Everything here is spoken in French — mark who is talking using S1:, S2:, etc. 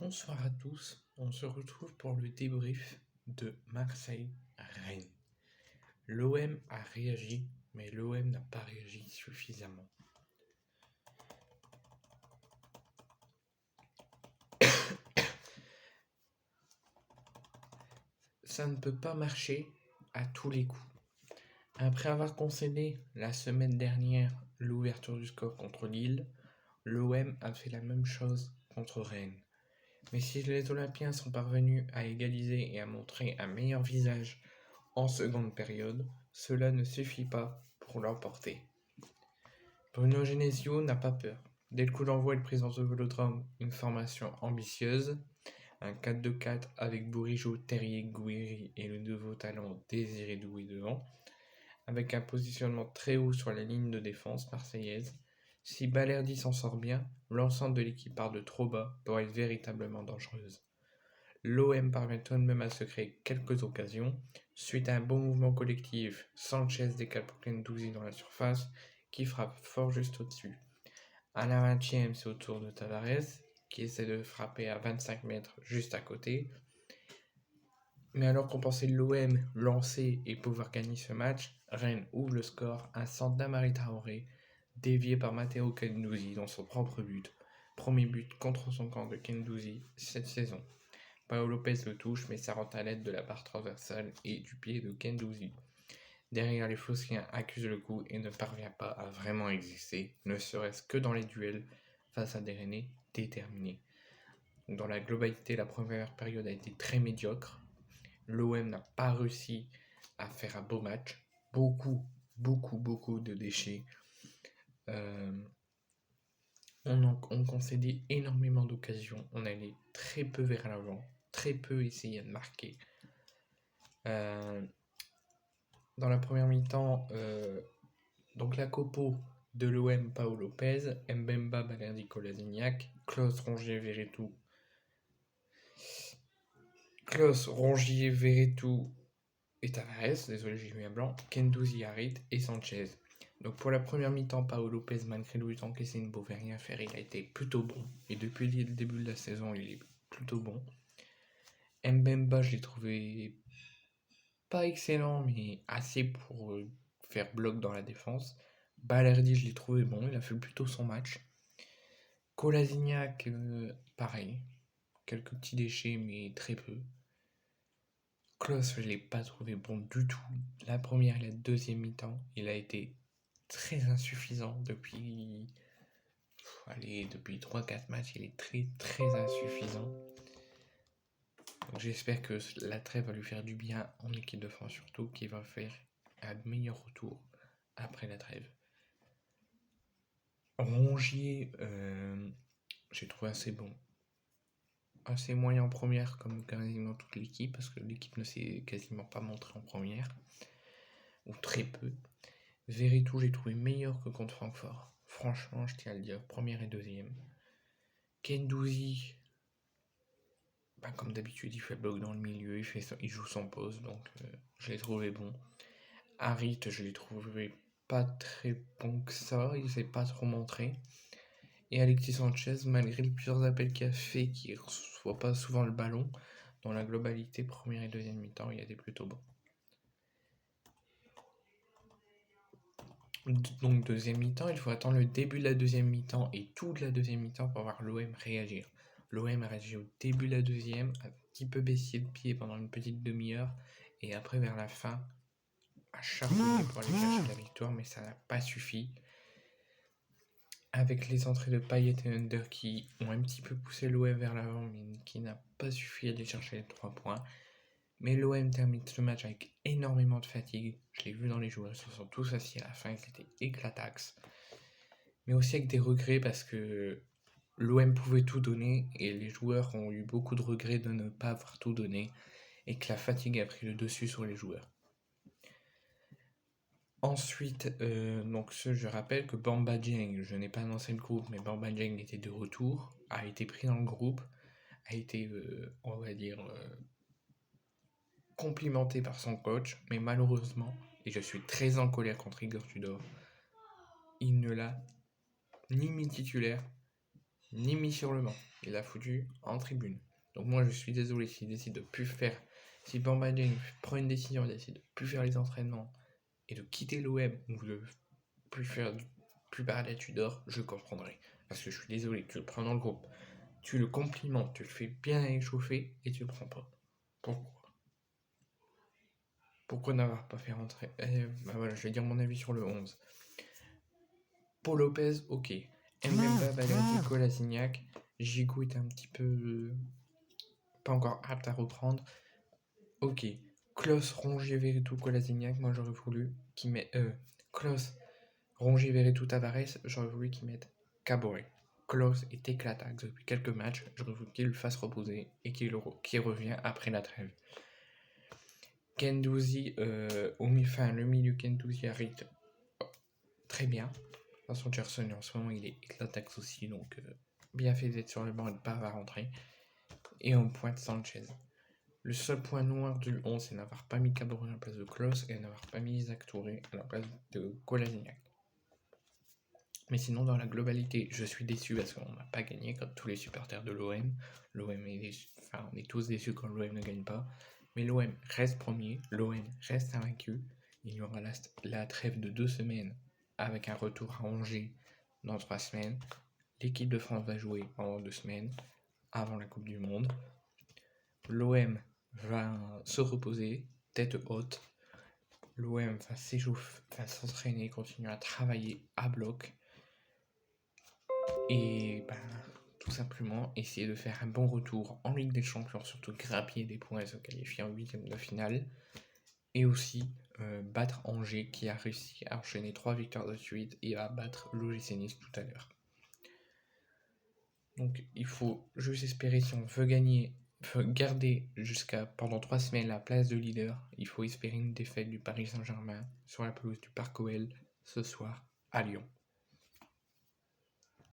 S1: Bonsoir à tous, on se retrouve pour le débrief de Marseille-Rennes. L'OM a réagi, mais l'OM n'a pas réagi suffisamment. Ça ne peut pas marcher à tous les coups. Après avoir concédé la semaine dernière l'ouverture du score contre Lille, l'OM a fait la même chose contre Rennes. Mais si les Olympiens sont parvenus à égaliser et à montrer un meilleur visage en seconde période, cela ne suffit pas pour l'emporter. Bruno Genesio n'a pas peur. Dès le coup d'envoi, il présente au Vélodrome une formation ambitieuse, un 4-2-4 avec Bourigeaud, Terrier, Gouiri et le nouveau talent Désiré Doué devant, avec un positionnement très haut sur la ligne de défense marseillaise. Si Balerdi s'en sort bien, l'ensemble de l'équipe part de trop bas pour être véritablement dangereuse. L'OM parvient tout de même à se créer quelques occasions. Suite à un bon mouvement collectif, Sanchez décale pour Guendouzi dans la surface, qui frappe fort juste au-dessus. À la 20e, c'est au tour de Tavares, qui essaie de frapper à 25 mètres juste à côté. Mais alors qu'on pensait l'OM lancer et pouvoir gagner ce match, Rennes ouvre le score, un centre d'Amari Traoré, dévié par Matteo Guendouzi dans son propre but. Premier but contre son camp de Guendouzi cette saison. Paolo Lopez le touche, mais ça rentre à l'aide de la barre transversale et du pied de Guendouzi. Derrière, les Phocéens accusent le coup et ne parvient pas à vraiment exister, ne serait-ce que dans les duels face à des Rennais déterminés. Dans la globalité, la première période a été très médiocre. L'OM n'a pas réussi à faire un beau match. Beaucoup de déchets. On concédait énormément d'occasions. On allait très peu vers l'avant. Très peu essayer de marquer. Dans la première mi-temps, donc la compo de l'OM, Paolo Lopez, Mbemba, Balerdi, Kolasinac, Klose, Rongier, Verretou et Tavares, désolé j'ai mis un blanc, Guendouzi, Harit et Sanchez. Donc pour la première mi-temps, Paolo Lopez, malgré le but encaissé, ne pouvait rien faire, il a été plutôt bon. Et depuis le début de la saison, il est plutôt bon. Mbemba, je l'ai trouvé pas excellent, mais assez pour faire bloc dans la défense. Balerdi, je l'ai trouvé bon, il a fait plutôt son match. Kolasinac, pareil. Quelques petits déchets, mais très peu. Klose, je ne l'ai pas trouvé bon du tout. La première et la deuxième mi-temps, il a été très insuffisant depuis 3-4 matchs, il est très insuffisant. Donc j'espère que la trêve va lui faire du bien en équipe de France surtout, qu'il va faire un meilleur retour après la trêve. Rongier, j'ai trouvé assez bon. Assez moyen en première, comme quasiment toute l'équipe, parce que l'équipe ne s'est quasiment pas montrée en première, ou très peu. Verretou, j'ai trouvé meilleur que contre Francfort. Franchement, je tiens à le dire, première et deuxième. Guendouzi, comme d'habitude, il fait bloc dans le milieu, il joue son poste, donc je l'ai trouvé bon. Harit, je l'ai trouvé pas très bon que ça, il s'est pas trop montré. Et Alexis Sanchez, malgré les plusieurs appels qu'il a fait, qui ne reçoit pas souvent le ballon, dans la globalité, première et deuxième mi-temps, il a été plutôt bon. Donc deuxième mi-temps, il faut attendre le début de la deuxième mi-temps et toute la deuxième mi-temps pour voir l'OM réagir. L'OM a réagi au début de la deuxième, un petit peu baissé le pied pendant une petite demi-heure, et après vers la fin, a charbonné pour aller chercher la victoire, mais ça n'a pas suffi. Avec les entrées de Payet et Under qui ont un petit peu poussé l'OM vers l'avant, mais qui n'a pas suffi à aller chercher les 3 points. Mais l'OM termine ce match avec énormément de fatigue. Je l'ai vu dans les joueurs, ils se sont tous assis à la fin, ils étaient éclatax. Mais aussi avec des regrets parce que l'OM pouvait tout donner et les joueurs ont eu beaucoup de regrets de ne pas avoir tout donné et que la fatigue a pris le dessus sur les joueurs. Ensuite, je rappelle que Bamba Dieng, je n'ai pas annoncé le groupe, mais Bamba Dieng était de retour, a été pris dans le groupe, a été, complimenté par son coach, mais malheureusement, et je suis très en colère contre Igor Tudor, il ne l'a ni mis titulaire, ni mis sur le banc. Il l'a foutu en tribune. Donc moi, je suis désolé s'il décide de plus faire... Si Bamba Dieng prend une décision, il décide de plus faire les entraînements et de quitter l'OM ou de plus parler à Tudor, je comprendrai. Parce que je suis désolé, tu le prends dans le groupe, tu le complimentes, tu le fais bien échauffer et tu le prends pas. Pourquoi n'avoir pas fait rentrer voilà, je vais dire mon avis sur le 11. Paul Lopez, ok. Mbemba, Baladi, Kolasinac. Gigot était un petit peu pas encore apte à reprendre. Ok. Klose, Rongier, Veretout, Kolasinac. Moi j'aurais voulu qu'il mette. Klose, Rongier, Veretout, Tavares. J'aurais voulu qu'il mette Caboret. Klose est éclataxe depuis quelques matchs. J'aurais voulu qu'il le fasse reposer et qu'il revient après la trêve. Guendouzi, le milieu Guendouzi arrive très bien. De toute façon, Gerson en ce moment il est éclataxe aussi, donc bien fait d'être sur le banc et de ne pas avoir rentré. Et en pointe Sanchez. Le seul point noir du 11, c'est n'avoir pas mis Caboret à la place de Klose et n'avoir pas mis Isaac Touré à la place de Kolasinac. Mais sinon, dans la globalité, je suis déçu parce qu'on n'a pas gagné comme tous les supporters de l'OM. On est tous déçus quand l'OM ne gagne pas. Mais l'OM reste premier, l'OM reste invaincu. Il y aura la trêve de 2 semaines avec un retour à Angers dans 3 semaines. L'équipe de France va jouer pendant 2 semaines avant la Coupe du Monde. L'OM va se reposer, tête haute. L'OM va s'échauffer, va s'entraîner, continuer à travailler à bloc. Et tout simplement essayer de faire un bon retour en Ligue des Champions, surtout grappiller des points et se qualifier en 8e de finale. Et aussi battre Angers qui a réussi à enchaîner 3 victoires de suite et à battre l'OGC Nice tout à l'heure. Donc il faut juste espérer, si on veut garder pendant 3 semaines la place de leader, il faut espérer une défaite du Paris Saint-Germain sur la pelouse du Parc OL ce soir à Lyon.